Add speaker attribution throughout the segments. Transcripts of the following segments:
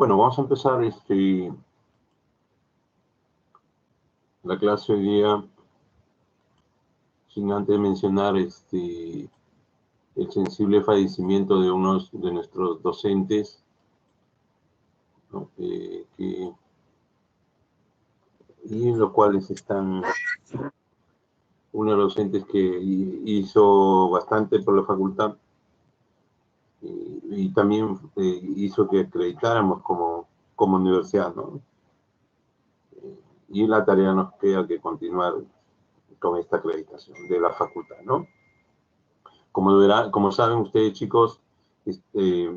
Speaker 1: Bueno, vamos a empezar la clase hoy día sin antes mencionar el sensible fallecimiento de uno de nuestros docentes, ¿no? Y en los cuales están uno de los docentes que hizo bastante por la facultad y también hizo que acreditáramos como universidad, ¿no? Y la tarea nos queda que continuar con esta acreditación de la facultad, ¿no? Como saben ustedes, chicos,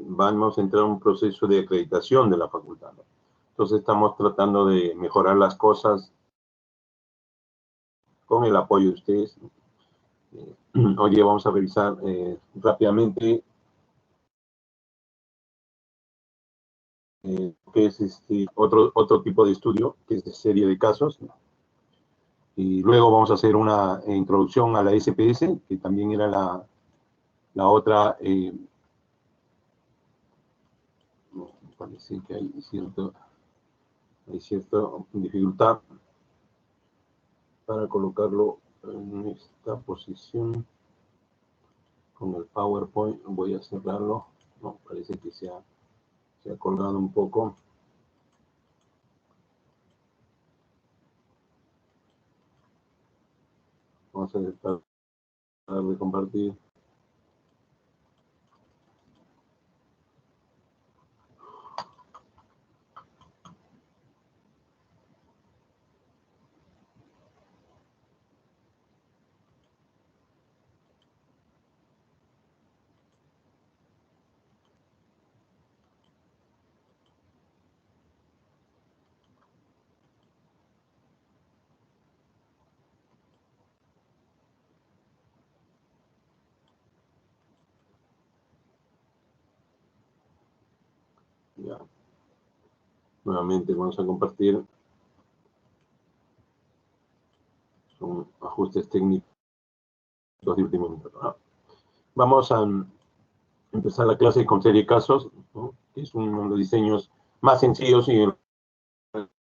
Speaker 1: vamos a entrar en un proceso de acreditación de la facultad, ¿no? Entonces estamos tratando de mejorar las cosas con el apoyo de ustedes. Hoy día vamos a revisar rápidamente que es otro tipo de estudio, que es de serie de casos, ¿no? Y luego vamos a hacer una introducción a la SPS, que también era la otra. Parece que hay cierta dificultad para colocarlo en esta posición con el PowerPoint. Voy a cerrarlo. No, parece que se ha colgado un poco. Vamos a tratar de compartir. Ya. Nuevamente vamos a compartir. Son ajustes técnicos de último minuto, ¿no? Vamos a empezar la clase con serie de casos, ¿no? Que es uno de los diseños más sencillos y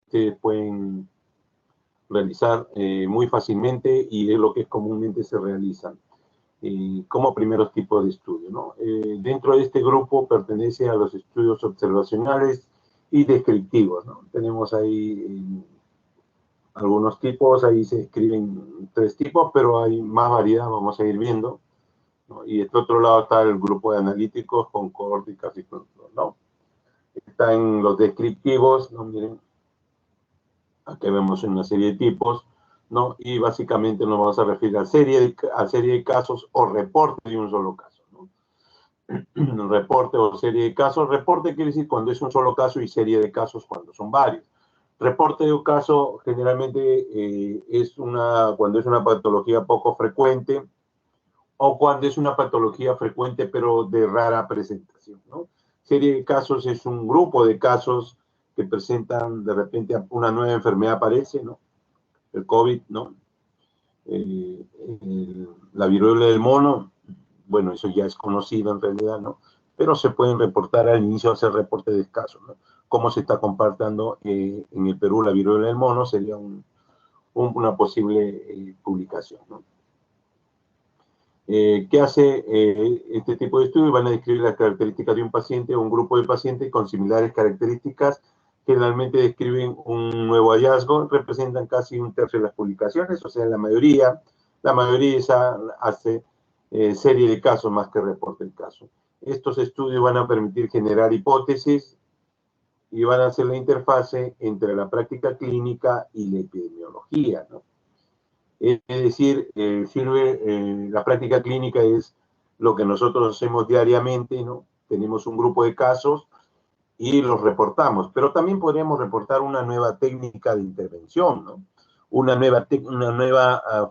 Speaker 1: que pueden realizar muy fácilmente, y es lo que comúnmente se realiza como primeros tipos de estudio, ¿no? Dentro de este grupo pertenece a los estudios observacionales y descriptivos, ¿no? Tenemos ahí algunos tipos, ahí se escriben 3 tipos, pero hay más variedad, vamos a ir viendo, ¿no? Y de este otro lado está el grupo de analíticos con coórticas y control, ¿no? Está en los descriptivos, ¿no? Miren, aquí vemos una serie de tipos, ¿no? Y básicamente nos vamos a referir a serie de casos o reporte de un solo caso, ¿no? Reporte o serie de casos. Reporte quiere decir cuando es un solo caso, y serie de casos cuando son varios. Reporte de un caso generalmente cuando es una patología poco frecuente, o cuando es una patología frecuente pero de rara presentación, ¿no? Serie de casos es un grupo de casos que presentan de repente una nueva enfermedad aparece, ¿no? El COVID, ¿no? La viruela del mono, bueno, eso ya es conocido en realidad, ¿no? Pero se pueden reportar al inicio, hacer reporte de casos, ¿no? Cómo se está comportando en el Perú la viruela del mono sería una posible publicación, ¿no? ¿Qué hace este tipo de estudios? Van a describir las características de un paciente o un grupo de pacientes con similares características. Generalmente describen un nuevo hallazgo, representan casi un tercio de las publicaciones, o sea, la mayoría hace serie de casos más que reporte de casos. Estos estudios van a permitir generar hipótesis y van a hacer la interfase entre la práctica clínica y la epidemiología, ¿no? Es decir, la práctica clínica es lo que nosotros hacemos diariamente, ¿no? Tenemos un grupo de casos y los reportamos, pero también podríamos reportar una nueva técnica de intervención, ¿no? Una nueva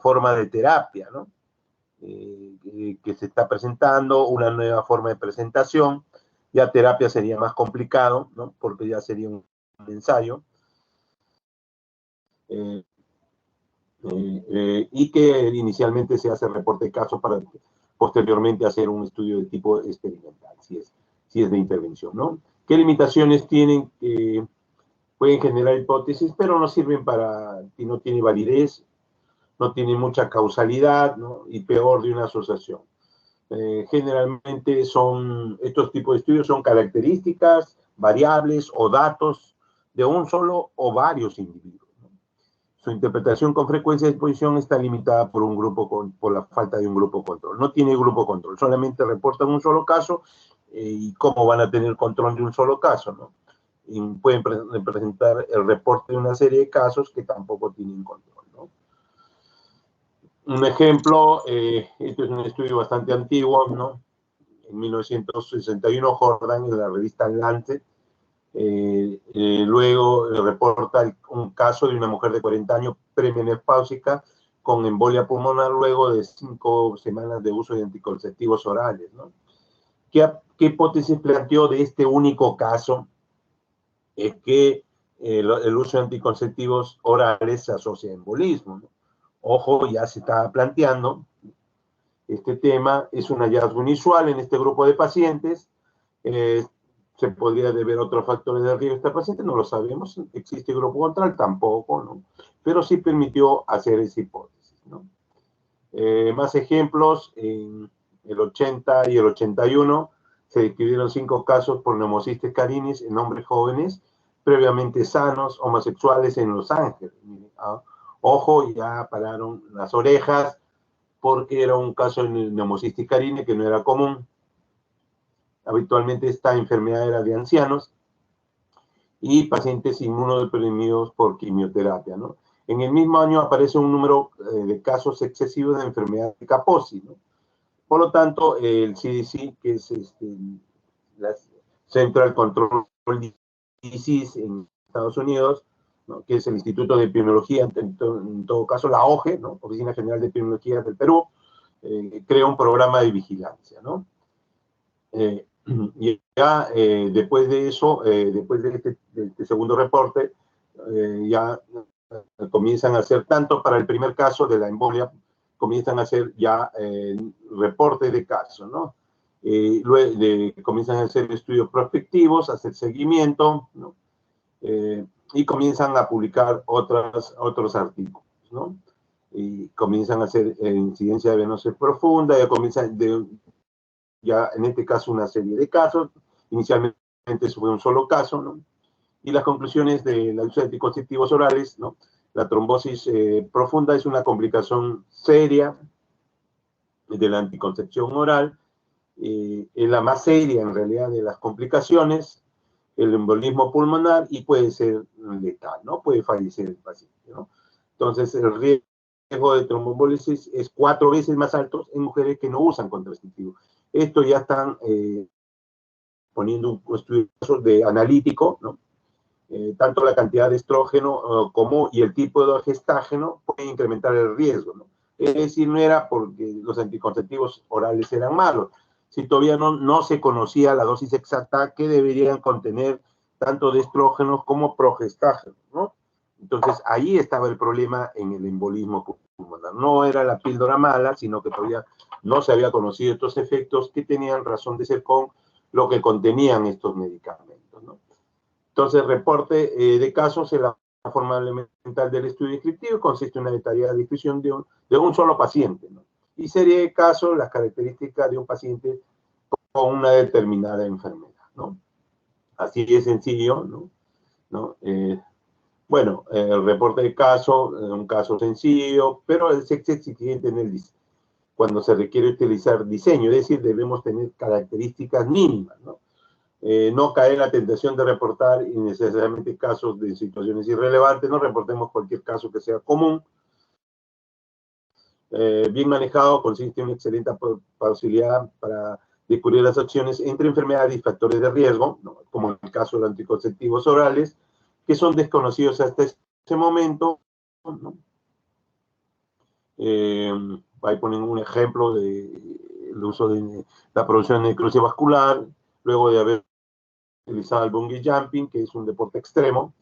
Speaker 1: forma de terapia, ¿no? Que se está presentando, una nueva forma de presentación. Ya terapia sería más complicado, ¿no? Porque ya sería un ensayo. Y que inicialmente se hace reporte de casos para posteriormente hacer un estudio de tipo experimental, si es de intervención, ¿no? ¿Qué limitaciones tienen? Pueden generar hipótesis, pero no sirven y no tiene validez, no tiene mucha causalidad, ¿no? Y peor de una asociación. Generalmente estos tipos de estudios son características, variables o datos de un solo o varios individuos. Su interpretación con frecuencia de exposición está limitada por la falta de un grupo control. No tiene grupo control, solamente reportan un solo caso y cómo van a tener control de un solo caso, ¿no? Y pueden presentar el reporte de una serie de casos que tampoco tienen control, ¿no? Un ejemplo, este es un estudio bastante antiguo, ¿no? En 1961, Jordan, en la revista Lancet, luego reporta un caso de una mujer de 40 años premenopáusica con embolia pulmonar luego de 5 semanas de uso de anticonceptivos orales, ¿no? ¿Qué hipótesis planteó de este único caso? Es que el uso de anticonceptivos orales se asocia a embolismo, ¿no? Ojo, ya se está planteando este tema, es un hallazgo inusual en este grupo de pacientes. ¿Se podría deber a otros factores de riesgo de esta paciente? No lo sabemos. ¿Existe grupo control? Tampoco, ¿no? Pero sí permitió hacer esa hipótesis, ¿no? Más ejemplos, en el 80 y el 81 se describieron 5 casos por neumocistis carinii en hombres jóvenes, previamente sanos, homosexuales en Los Ángeles. Ojo, ya pararon las orejas, porque era un caso de neumocistis carinii que no era común. Habitualmente esta enfermedad era de ancianos y pacientes inmunodeprimidos por quimioterapia, ¿no? En el mismo año aparece un número de casos excesivos de enfermedad de Kaposi, ¿no? Por lo tanto, el CDC, que es la Central Control Disease en Estados Unidos, ¿no? Que es el Instituto de Epidemiología, en todo caso la OGE, ¿no? Oficina General de Epidemiología del Perú, crea un programa de vigilancia, ¿no? Y ya después de eso, después de este segundo reporte, ya comienzan a hacer, tanto para el primer caso de la embolia, comienzan a hacer ya reportes de casos, ¿no? Luego comienzan a hacer estudios prospectivos, a hacer seguimiento, ¿no? Y comienzan a publicar otros artículos, ¿no? Y comienzan a hacer incidencia de venosa profunda, ya en este caso una serie de casos, inicialmente fue un solo caso, ¿no? Y las conclusiones de la uso de anticonceptivos orales, ¿no? La trombosis profunda es una complicación seria de la anticoncepción oral, es la más seria en realidad de las complicaciones, el embolismo pulmonar, y puede ser letal, ¿no? Puede fallecer el paciente, ¿no? Entonces, el riesgo de tromboembolisis es 4 veces más alto en mujeres que no usan contraceptivo. Esto ya están poniendo un estudio de analítico, ¿no? Tanto la cantidad de estrógeno y el tipo de gestágeno puede incrementar el riesgo, ¿no? Es decir, no era porque los anticonceptivos orales eran malos, si todavía no se conocía la dosis exacta que deberían contener tanto de estrógenos como progestágenos, ¿no? Entonces, ahí estaba el problema en el embolismo pulmonar. No era la píldora mala, sino que todavía no se había conocido estos efectos que tenían razón de ser con lo que contenían estos medicamentos, ¿no? Entonces, reporte de casos en la forma elemental del estudio descriptivo consiste en una detallada descripción de un solo paciente, ¿no? Y serie de casos, las características de un paciente con una determinada enfermedad, ¿no? Así de sencillo, ¿no? Bueno, el reporte de caso, un caso sencillo, pero es exigente en cuando se requiere utilizar diseño, es decir, debemos tener características mínimas, ¿no? No caer en la tentación de reportar innecesariamente casos de situaciones irrelevantes, no reportemos cualquier caso que sea común. Bien manejado, consiste en una excelente posibilidad para descubrir las acciones entre enfermedades y factores de riesgo, ¿no? Como en el caso de los anticonceptivos orales, que son desconocidos hasta ese momento, ¿no? Ahí ponen un ejemplo del uso de la producción de necrosis vascular, luego de haber utilizado el bungee jumping, que es un deporte extremo.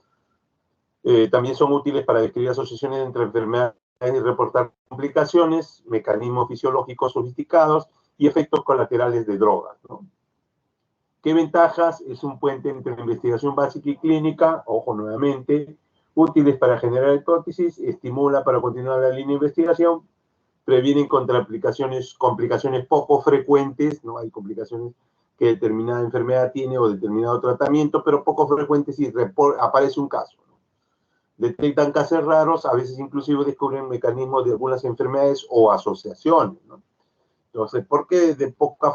Speaker 1: También son útiles para describir asociaciones entre enfermedades y reportar complicaciones, mecanismos fisiológicos sofisticados y efectos colaterales de drogas, ¿no? ¿Qué ventajas? Es un puente entre la investigación básica y clínica, ojo nuevamente, útiles para generar hipótesis, estimula para continuar la línea de investigación, previenen contra complicaciones poco frecuentes, ¿no? Hay complicaciones que determinada enfermedad tiene o determinado tratamiento, pero poco frecuentes si aparece un caso, ¿no? Detectan casos raros, a veces inclusive descubren mecanismos de algunas enfermedades o asociaciones, ¿no? Entonces, ¿por qué de poco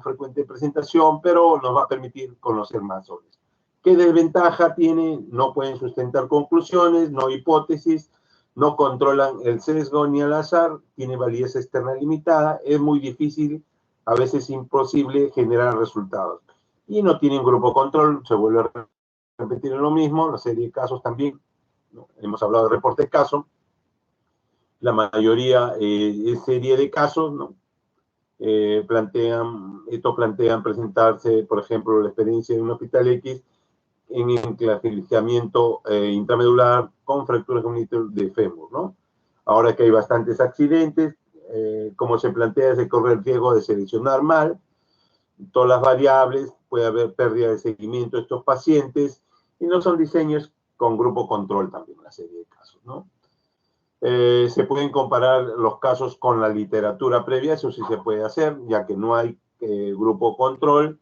Speaker 1: frecuente presentación, pero nos va a permitir conocer más sobre eso? ¿Qué desventaja tiene? No pueden sustentar conclusiones, no hipótesis, no controlan el sesgo ni el azar, tiene validez externa limitada, es muy difícil, a veces imposible generar resultados. Y no tienen grupo control, se vuelve a repetir lo mismo, la serie de casos también, ¿no? Hemos hablado de reporte de caso, la mayoría es serie de casos, ¿no? Plantean presentarse, por ejemplo, la experiencia de un hospital X en enclaviamiento intramedular con fracturas cognitivo de fémur, ¿no? Ahora que hay bastantes accidentes, como se plantea, se corre el riesgo de seleccionar mal todas las variables, puede haber pérdida de seguimiento de estos pacientes, y no son diseños con grupo control también, una serie de casos, ¿no? Se pueden comparar los casos con la literatura previa, eso sí se puede hacer, ya que no hay grupo control,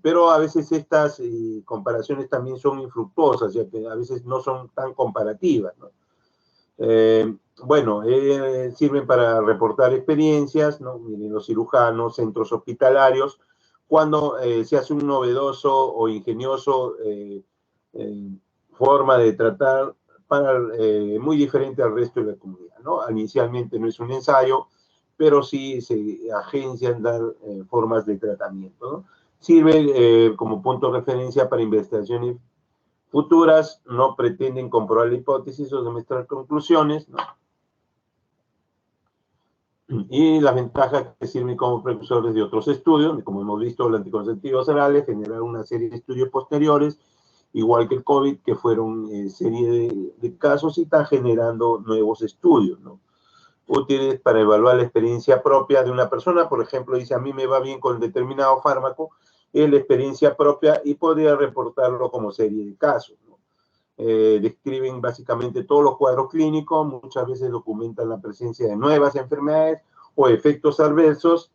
Speaker 1: pero a veces estas comparaciones también son infructuosas, ya que a veces no son tan comparativas, ¿no? Bueno, sirven para reportar experiencias, ¿no? Miren, los cirujanos, centros hospitalarios, cuando se hace un novedoso o ingenioso forma de tratar muy diferente al resto de la comunidad, ¿no? Inicialmente no es un ensayo, pero sí se agencian dar formas de tratamiento, ¿no? Sirve como punto de referencia para investigaciones futuras, no pretenden comprobar la hipótesis o demostrar conclusiones, ¿no? Y las ventajas que sirven como precursores de otros estudios, como hemos visto, los anticonceptivos orales generaron una serie de estudios posteriores, igual que el COVID, que fueron serie de casos y están generando nuevos estudios, ¿no? Útiles para evaluar la experiencia propia de una persona. Por ejemplo, dice, a mí me va bien con determinado fármaco, es la experiencia propia y podría reportarlo como serie de casos, ¿no? Describen básicamente todos los cuadros clínicos, muchas veces documentan la presencia de nuevas enfermedades o efectos adversos.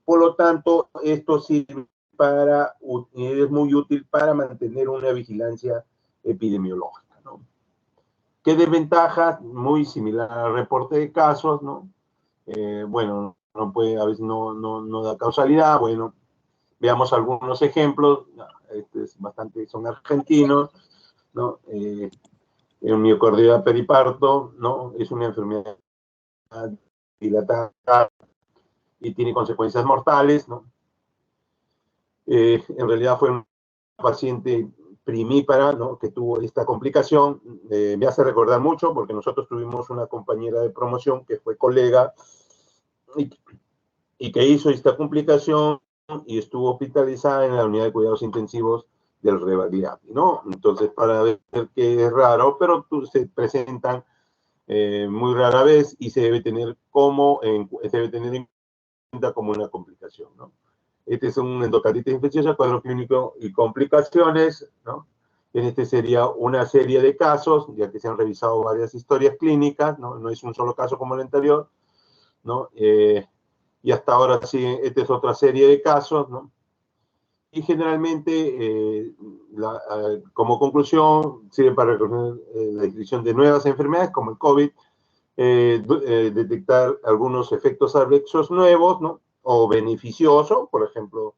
Speaker 1: Por lo tanto, esto sirve es muy útil para mantener una vigilancia epidemiológica, ¿no? ¿Qué desventajas? Muy similar al reporte de casos, ¿no? Bueno, no puede, a veces no da causalidad. Bueno, veamos algunos ejemplos. Son argentinos, ¿no? El miocardio periparto, ¿no? Es una enfermedad dilatada y tiene consecuencias mortales, ¿no? En realidad fue un paciente primípara, ¿no? Que tuvo esta complicación. Me hace recordar mucho porque nosotros tuvimos una compañera de promoción que fue colega y que hizo esta complicación y estuvo hospitalizada en la unidad de cuidados intensivos del Rebagliati, ¿no? Entonces, para ver que es raro, pero se presentan muy rara vez y se debe tener en cuenta como una complicación, ¿no? Este es un endocarditis infecciosa, cuadro clínico y complicaciones, ¿no? Este sería una serie de casos, ya que se han revisado varias historias clínicas, ¿no? No es un solo caso como el anterior, ¿no? Y hasta ahora sí, esta es otra serie de casos, ¿no? Y generalmente, como conclusión, sirve para reconocer la descripción de nuevas enfermedades como el COVID, detectar algunos efectos adversos nuevos, ¿no? O beneficioso, por ejemplo,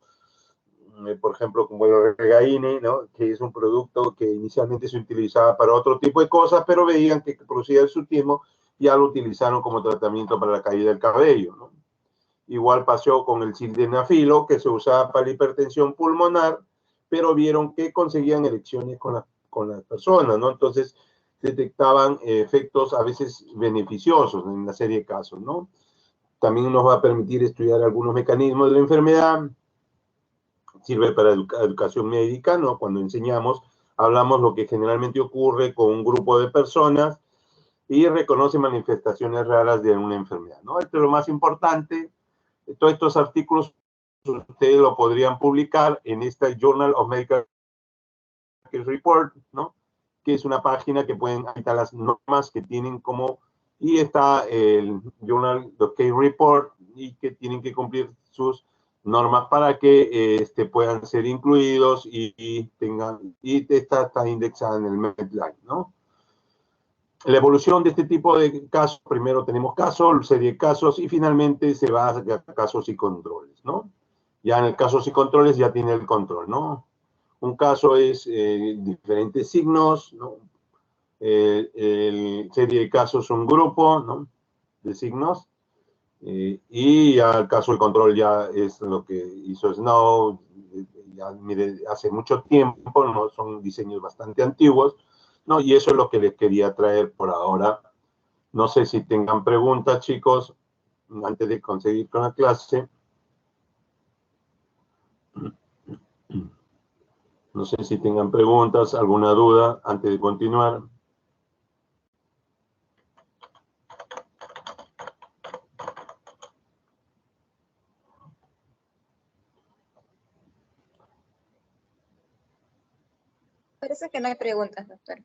Speaker 1: como el Regaine, ¿no? Que es un producto que inicialmente se utilizaba para otro tipo de cosas, pero veían que producía el sutismo, ya lo utilizaron como tratamiento para la caída del cabello, ¿no? Igual pasó con el sildenafilo, que se usaba para la hipertensión pulmonar, pero vieron que conseguían erecciones con las personas, ¿no? Entonces detectaban efectos a veces beneficiosos en una serie de casos, ¿no? También nos va a permitir estudiar algunos mecanismos de la enfermedad. Sirve para educación médica, ¿no? Cuando enseñamos, hablamos lo que generalmente ocurre con un grupo de personas y reconoce manifestaciones raras de una enfermedad, ¿no? Esto es lo más importante. Todos estos artículos ustedes lo podrían publicar en esta Journal of Medical Report, ¿no? Que es una página que pueden editar las normas que tienen como, y está el Journal of Case Report, y que tienen que cumplir sus normas para que puedan ser incluidos y tengan, y está indexada en el Medline, ¿no? La evolución de este tipo de casos, primero tenemos casos, serie de casos, y finalmente se va a casos y controles, ¿no? Ya en el casos y controles ya tiene el control, ¿no? Un caso es diferentes signos, ¿no? El serie de casos un grupo, ¿no? De signos. Y ya el caso de control ya es lo que hizo Snow, ya mire, hace mucho tiempo, ¿no? Son diseños bastante antiguos, ¿no? Y eso es lo que les quería traer por ahora. No sé si tengan preguntas, chicos, antes de conseguir con la clase. No sé si tengan preguntas, alguna duda antes de continuar.
Speaker 2: Parece que no hay preguntas, doctor.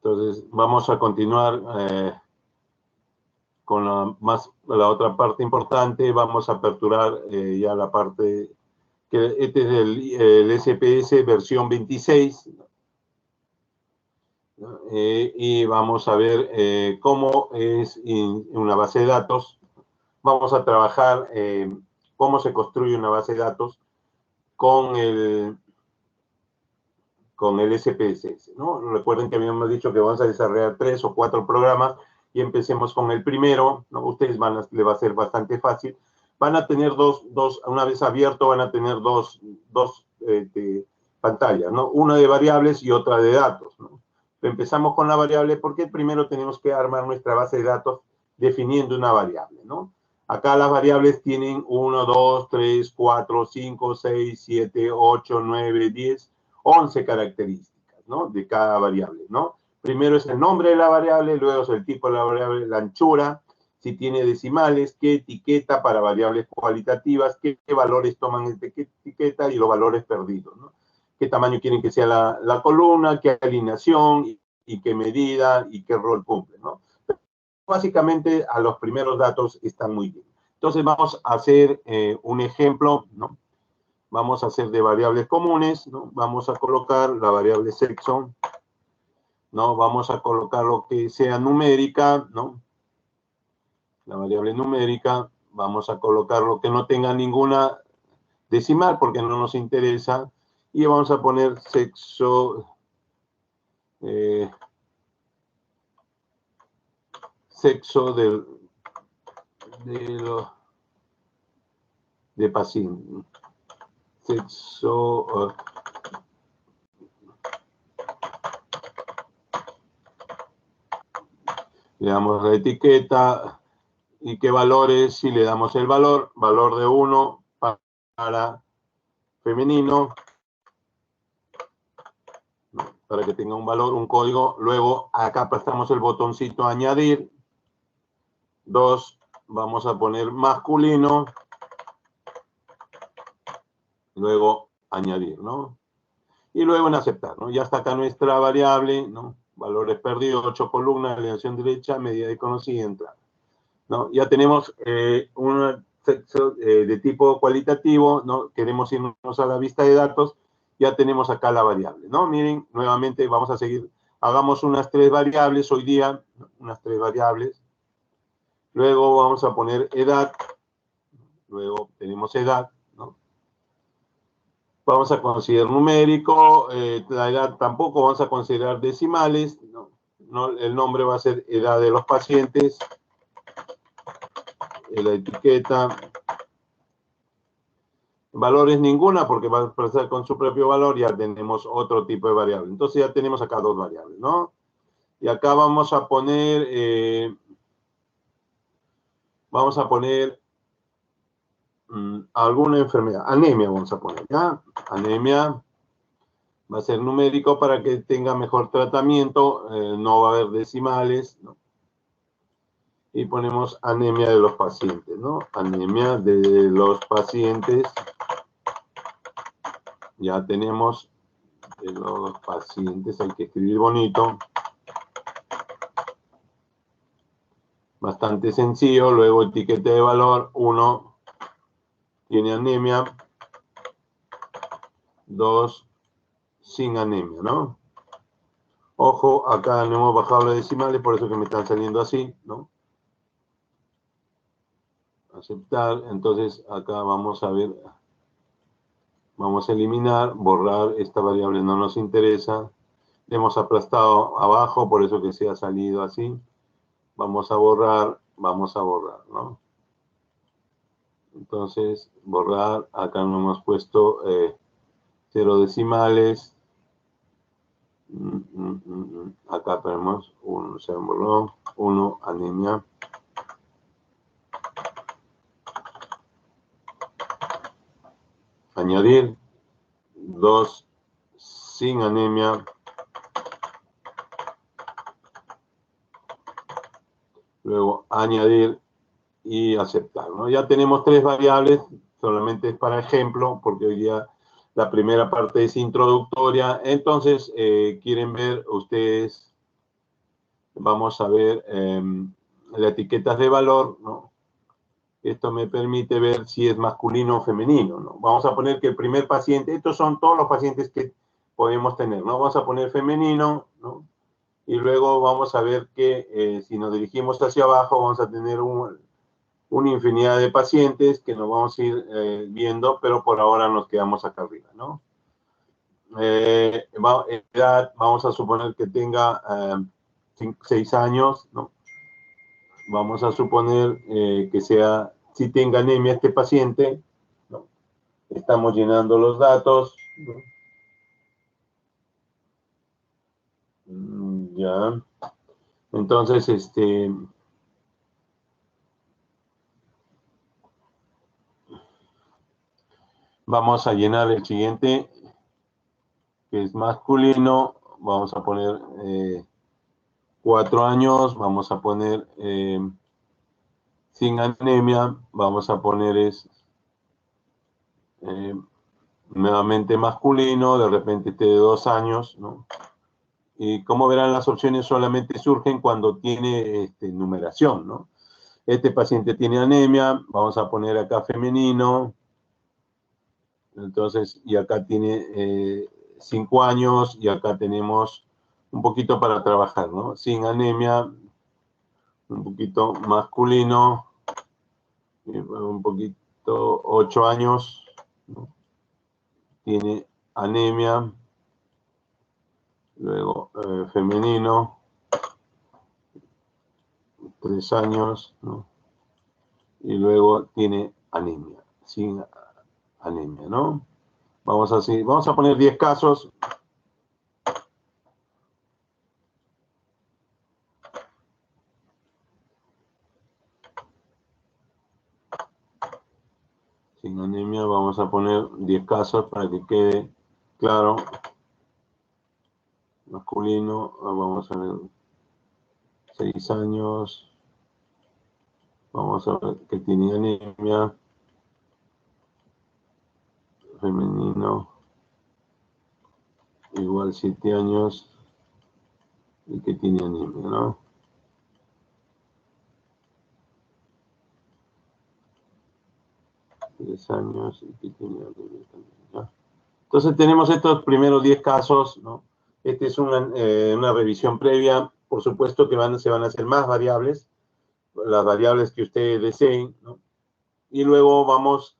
Speaker 1: Entonces, vamos a continuar con la otra parte importante. Vamos a aperturar ya la parte, que este es el SPS versión 26. Y vamos a ver cómo es una base de datos. Vamos a trabajar cómo se construye una base de datos con el SPSS, ¿no? Recuerden que habíamos dicho que vamos a desarrollar 3 o 4 programas y empecemos con el primero, ¿no? Ustedes le va a ser bastante fácil. Van a tener una vez abierto, van a tener dos pantallas, ¿no? Una de variables y otra de datos, ¿no? Empezamos con la variable porque primero tenemos que armar nuestra base de datos definiendo una variable, ¿no? Acá las variables tienen 1, 2, 3, 4, 5, 6, 7, 8, 9, 10, 11 características, ¿no? De cada variable, ¿no? Primero es el nombre de la variable, luego es el tipo de la variable, la anchura, si tiene decimales, qué etiqueta para variables cualitativas, qué valores toman esta etiqueta y los valores perdidos, ¿no? Qué tamaño quieren que sea la columna, qué alineación y qué medida y qué rol cumple, ¿no? Básicamente, a los primeros datos están muy bien. Entonces, vamos a hacer un ejemplo, ¿no? Vamos a hacer de variables comunes, ¿no? Vamos a colocar la variable sexo, ¿no? Vamos a colocar lo que sea numérica, ¿no? La variable numérica. Vamos a colocar lo que no tenga ninguna decimal porque no nos interesa. Y vamos a poner sexo, sexo de paciente. Sexo. Le damos la etiqueta y qué valores, si le damos el valor de 1 para femenino, para que tenga un valor, un código. Luego acá prestamos el botoncito añadir. 2, vamos a poner masculino. Luego añadir, ¿no? Y luego en aceptar, ¿no? Ya está acá nuestra variable, ¿no? Valores perdidos, 8 columnas, alineación derecha, medida de conocida y entrada, ¿no? Ya tenemos un sexo de tipo cualitativo, ¿no? Queremos irnos a la vista de datos, ya tenemos acá la variable, ¿no? Miren, nuevamente vamos a seguir, hagamos unas 3 variables hoy día, unas 3 variables. Luego vamos a poner edad, luego tenemos edad, ¿no? Vamos a considerar numérico, la edad tampoco, vamos a considerar decimales, ¿no? El nombre va a ser edad de los pacientes, la etiqueta, valores ninguna porque va a expresar con su propio valor, ya tenemos otro tipo de variable. Entonces ya tenemos acá 2 variables, ¿no? Y acá vamos a poner alguna enfermedad, anemia vamos a poner, ¿ya? Anemia va a ser numérico para que tenga mejor tratamiento, no va a haber decimales, ¿no? y ponemos anemia de los pacientes, ¿no? Anemia de los pacientes. Ya tenemos de los pacientes, hay que escribir bonito. Bastante sencillo. Luego etiqueta de valor. 1 tiene anemia. 2 sin anemia, ¿no? Ojo, acá no hemos bajado las decimales, por eso que me están saliendo así, ¿no? Aceptar. Entonces acá vamos a ver, vamos a eliminar, borrar. Esta variable no nos interesa. Le hemos aplastado abajo, por eso que se ha salido así. Vamos a borrar, ¿no? Entonces, borrar. Acá no hemos puesto 0 decimales. Acá tenemos 1, se borró. 1, anemia. Añadir. 2, sin anemia. Luego, añadir y aceptar, ¿no? Ya tenemos 3 variables, solamente es para ejemplo, porque hoy día la primera parte es introductoria. Entonces, quieren ver ustedes, vamos a ver las etiquetas de valor, ¿no? Esto me permite ver si es masculino o femenino, ¿no? Vamos a poner que el primer paciente, estos son todos los pacientes que podemos tener, ¿no? Vamos a poner femenino, ¿no? Y luego vamos a ver que si nos dirigimos hacia abajo, vamos a tener una infinidad de pacientes que nos vamos a ir viendo, pero por ahora nos quedamos acá arriba, ¿no? Edad, vamos a suponer que tenga 6 años, ¿no? Vamos a suponer que sea, si tenga anemia este paciente, ¿no? Estamos llenando los datos, ¿no? Ya. Entonces, vamos a llenar el siguiente, que es masculino. Vamos a poner 4 años, vamos a poner sin anemia, vamos a poner nuevamente masculino, de repente de 2 años, ¿no? Y como verán, las opciones solamente surgen cuando tiene numeración, ¿no? Este paciente tiene anemia, vamos a poner acá femenino, entonces, y acá tiene 5 años, y acá tenemos un poquito para trabajar, ¿no? Sin anemia, un poquito masculino, un poquito 8 años, ¿no? Tiene anemia, luego femenino, 3 años, ¿no? Y luego tiene anemia, sin anemia, ¿no? Vamos a poner 10 casos. Sin anemia, vamos a poner 10 casos para que quede claro. Masculino, vamos a ver 6 años. Vamos a ver que tiene anemia. Femenino, igual 7 años. Y que tiene anemia, ¿no? Años y que tiene anemia también, ¿ya? Entonces tenemos estos primeros 10 casos, ¿no? Esta es una revisión previa. Por supuesto que se van a hacer más variables, las variables que ustedes deseen, ¿no? Y luego vamos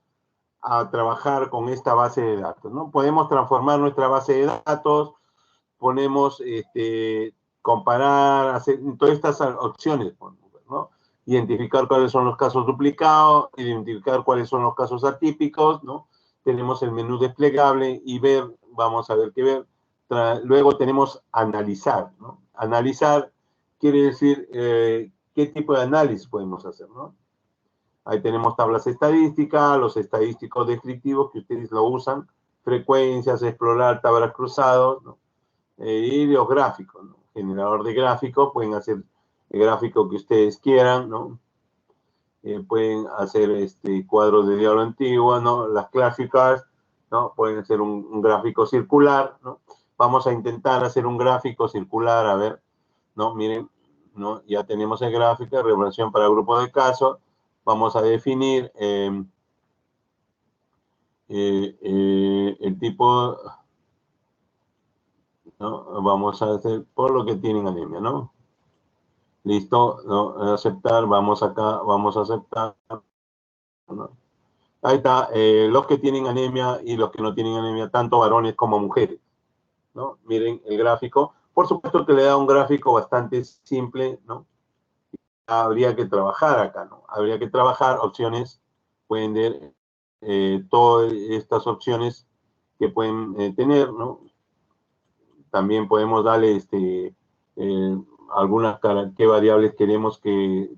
Speaker 1: a trabajar con esta base de datos, ¿no? Podemos transformar nuestra base de datos, ponemos, comparar, hacer todas estas opciones, ¿no? Identificar cuáles son los casos duplicados, identificar cuáles son los casos atípicos, ¿no? Tenemos el menú desplegable y ver, vamos a ver qué ver. Luego tenemos analizar, ¿no? Analizar quiere decir qué tipo de análisis podemos hacer, ¿no? Ahí tenemos tablas estadísticas, los estadísticos descriptivos que ustedes lo usan, frecuencias, explorar, tablas cruzadas, ¿no? Y los gráficos, ¿no? Generador de gráficos, pueden hacer el gráfico que ustedes quieran, ¿no? Pueden hacer cuadros de diablo antiguo, ¿no? Las clásicas, ¿no? Pueden hacer un gráfico circular, ¿no? Vamos a intentar hacer un gráfico circular, a ver, ¿no? Miren, ¿no? Ya tenemos el gráfico de representación para grupo de casos. Vamos a definir el tipo, ¿no? Vamos a hacer por lo que tienen anemia, ¿no? Listo, ¿no? Aceptar, vamos acá, vamos a aceptar, ¿no? Ahí está, los que tienen anemia y los que no tienen anemia, tanto varones como mujeres, ¿no? Miren el gráfico. Por supuesto que le da un gráfico bastante simple, ¿no? Habría que trabajar acá, ¿no? Habría que trabajar opciones, pueden ver todas estas opciones que pueden tener, ¿no? También podemos darle algunas qué variables queremos que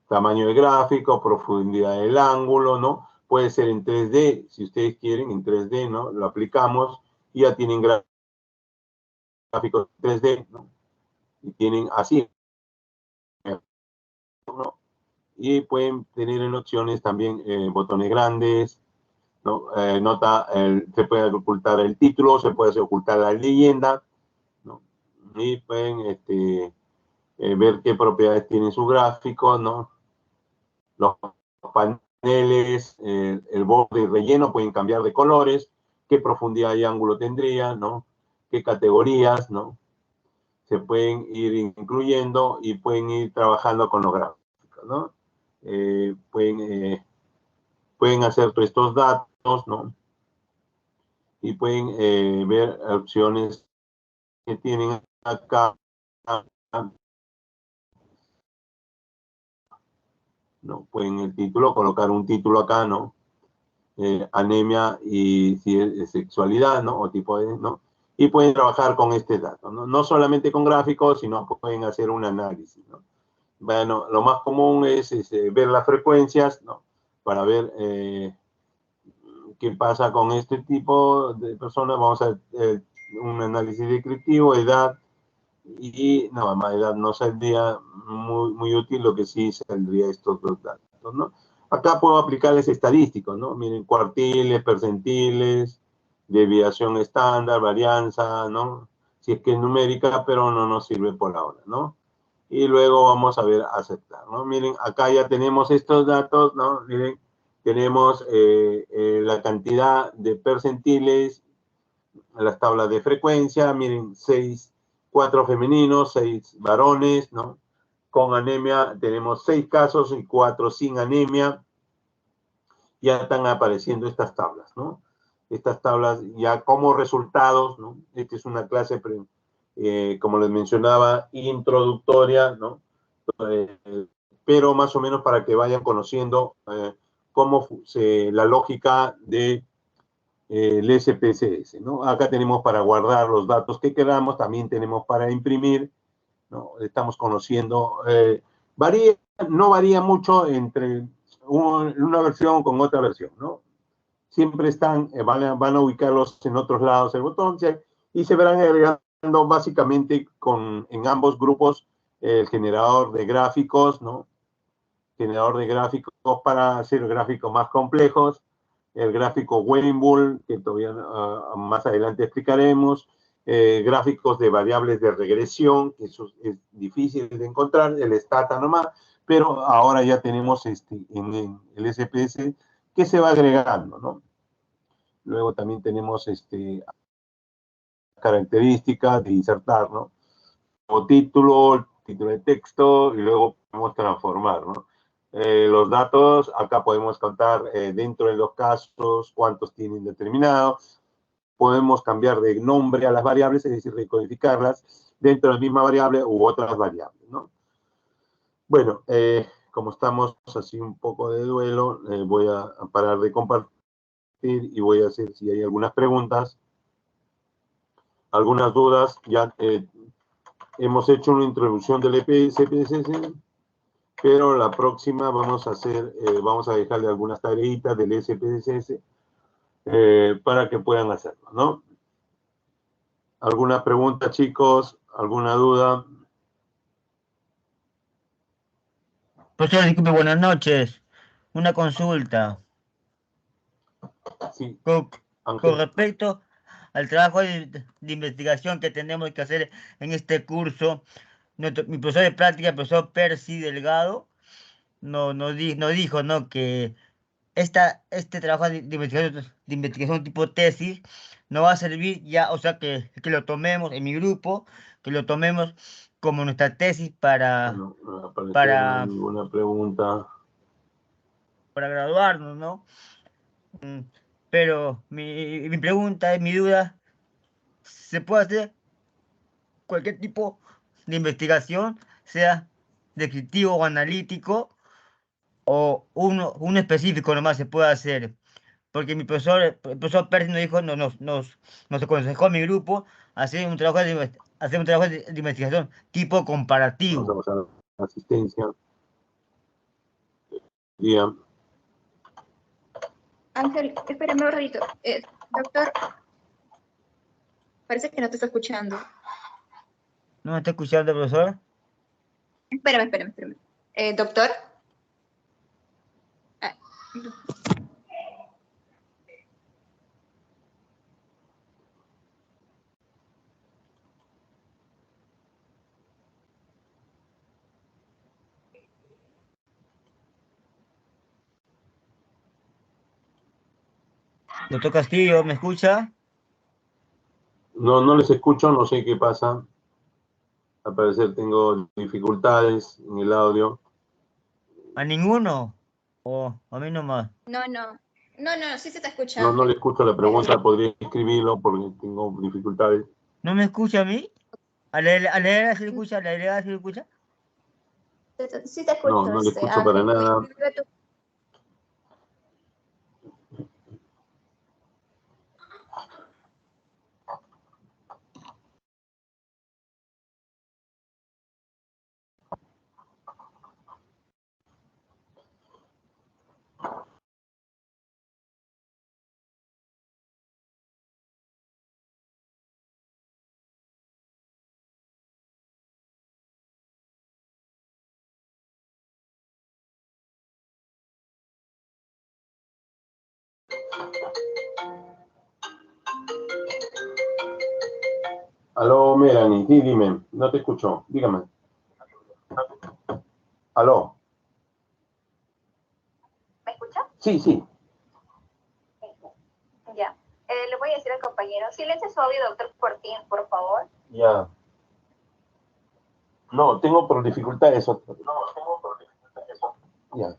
Speaker 1: tamaño de gráfico, profundidad del ángulo, ¿no? Puede ser en 3D, si ustedes quieren, en 3D, ¿no? Lo aplicamos y ya tienen gráficos 3D, ¿no? Y tienen así, ¿no? Y pueden tener en opciones también botones grandes, ¿no? Se puede ocultar el título, se puede ocultar la leyenda, ¿no? Y pueden ver qué propiedades tienen su gráfico, ¿no? Los paneles, el borde y relleno pueden cambiar de colores, qué profundidad y ángulo tendría, ¿no? Qué categorías, ¿no? Se pueden ir incluyendo y pueden ir trabajando con los gráficos, ¿no? Pueden hacer todos estos datos, ¿no? Y pueden ver opciones que tienen acá, ¿no? Pueden el título, colocar un título acá, ¿no? Anemia y si es sexualidad, ¿no? O tipo de, ¿no? Y pueden trabajar con este dato, ¿no? No solamente con gráficos, sino pueden hacer un análisis, ¿no? Bueno, lo más común es ver las frecuencias, ¿no? Para ver qué pasa con este tipo de personas. Vamos a hacer un análisis descriptivo, edad, y no, más edad no saldría muy útil, lo que sí saldría estos dos datos, ¿no? Acá puedo aplicarles estadísticos, ¿no? Miren, cuartiles, percentiles, desviación estándar, varianza, ¿no? Si es que es numérica, pero no nos sirve por ahora, ¿no? Y luego vamos a ver aceptar, ¿no? Miren, acá ya tenemos estos datos, ¿no? Miren, tenemos la cantidad de percentiles, las tablas de frecuencia, miren, 4 femeninos, 6 varones, ¿no? Con anemia tenemos 6 casos y 4 sin anemia. Ya están apareciendo estas tablas, ¿no? Estas tablas ya como resultados, ¿no? Esta es una clase, como les mencionaba, introductoria, ¿no? Pero más o menos para que vayan conociendo cómo la lógica de el SPSS, ¿no? Acá tenemos para guardar los datos que queramos, también tenemos para imprimir, ¿no? Estamos conociendo, no varía mucho entre una versión con otra versión, ¿no? Siempre están, van a ubicarlos en otros lados el botón y se verán agregando básicamente en ambos grupos el generador de gráficos, ¿no? Generador de gráficos para hacer gráficos más complejos, el gráfico Weinbull, que todavía más adelante explicaremos, gráficos de variables de regresión, que eso es difícil de encontrar, el stata nomás, pero ahora ya tenemos en el SPS que se va agregando, ¿no? Luego también tenemos características de insertar, ¿no? Como título de texto, y luego podemos transformar, ¿no? Los datos, acá podemos contar dentro de los casos cuántos tienen determinados. Podemos cambiar de nombre a las variables, es decir, recodificarlas dentro de la misma variable u otras variables, ¿no? Bueno, como estamos así un poco de duelo, voy a parar de compartir y voy a hacer si hay algunas preguntas, algunas dudas. Ya hemos hecho una introducción del SPSS, pero la próxima vamos a dejarle algunas tareitas del SPSS para que puedan hacerlo, ¿no? ¿Alguna pregunta, chicos? ¿Alguna duda?
Speaker 3: Profesor, disculpe, buenas noches. Una consulta.
Speaker 1: Sí,
Speaker 3: Con
Speaker 1: Ángel.
Speaker 3: respecto al trabajo de investigación que tenemos que hacer en este curso, mi profesor de práctica, el profesor Percy Delgado, nos dijo, ¿no?, que este trabajo de investigación tipo tesis nos va a servir ya, o sea, que lo tomemos en mi grupo, que lo tomemos como nuestra tesis
Speaker 1: Bueno, al parecer no hay ninguna pregunta.
Speaker 3: para graduarnos, ¿no? Pero mi pregunta, mi duda, ¿se puede hacer cualquier tipo de investigación, sea descriptivo o analítico, o uno específico nomás se puede hacer? Porque el profesor Pérez nos dijo, nos aconsejó a mi grupo hacer un trabajo de investigación tipo comparativo.
Speaker 1: Vamos a la asistencia. Día.
Speaker 2: Ángel, espérame un ratito. Doctor, parece que no te está escuchando.
Speaker 3: ¿No me está escuchando, profesor?
Speaker 2: Espérame. Doctor. Ah,
Speaker 3: Doctor Castillo, ¿me escucha?
Speaker 1: No les escucho, no sé qué pasa. Al parecer tengo dificultades en el audio.
Speaker 3: ¿A ninguno? ¿O a mí nomás?
Speaker 2: no, sí se está
Speaker 1: No
Speaker 2: escuchando.
Speaker 1: le escucho la pregunta, podría escribirlo porque tengo dificultades.
Speaker 3: ¿No me escucha a mí? ¿A la delegada se le escucha? ¿A la delegada se le escucha?
Speaker 2: Sí te escucho,
Speaker 1: No le escucho para
Speaker 2: Ángel.
Speaker 1: nada. Aló, Melanie, sí, dime, no te escucho, dígame. Aló.
Speaker 4: ¿Me escucha?
Speaker 1: Sí.
Speaker 4: Ya. Le voy a decir al compañero, silencie su audio, doctor Portín, por favor.
Speaker 1: Ya. No, tengo por dificultades. Ya.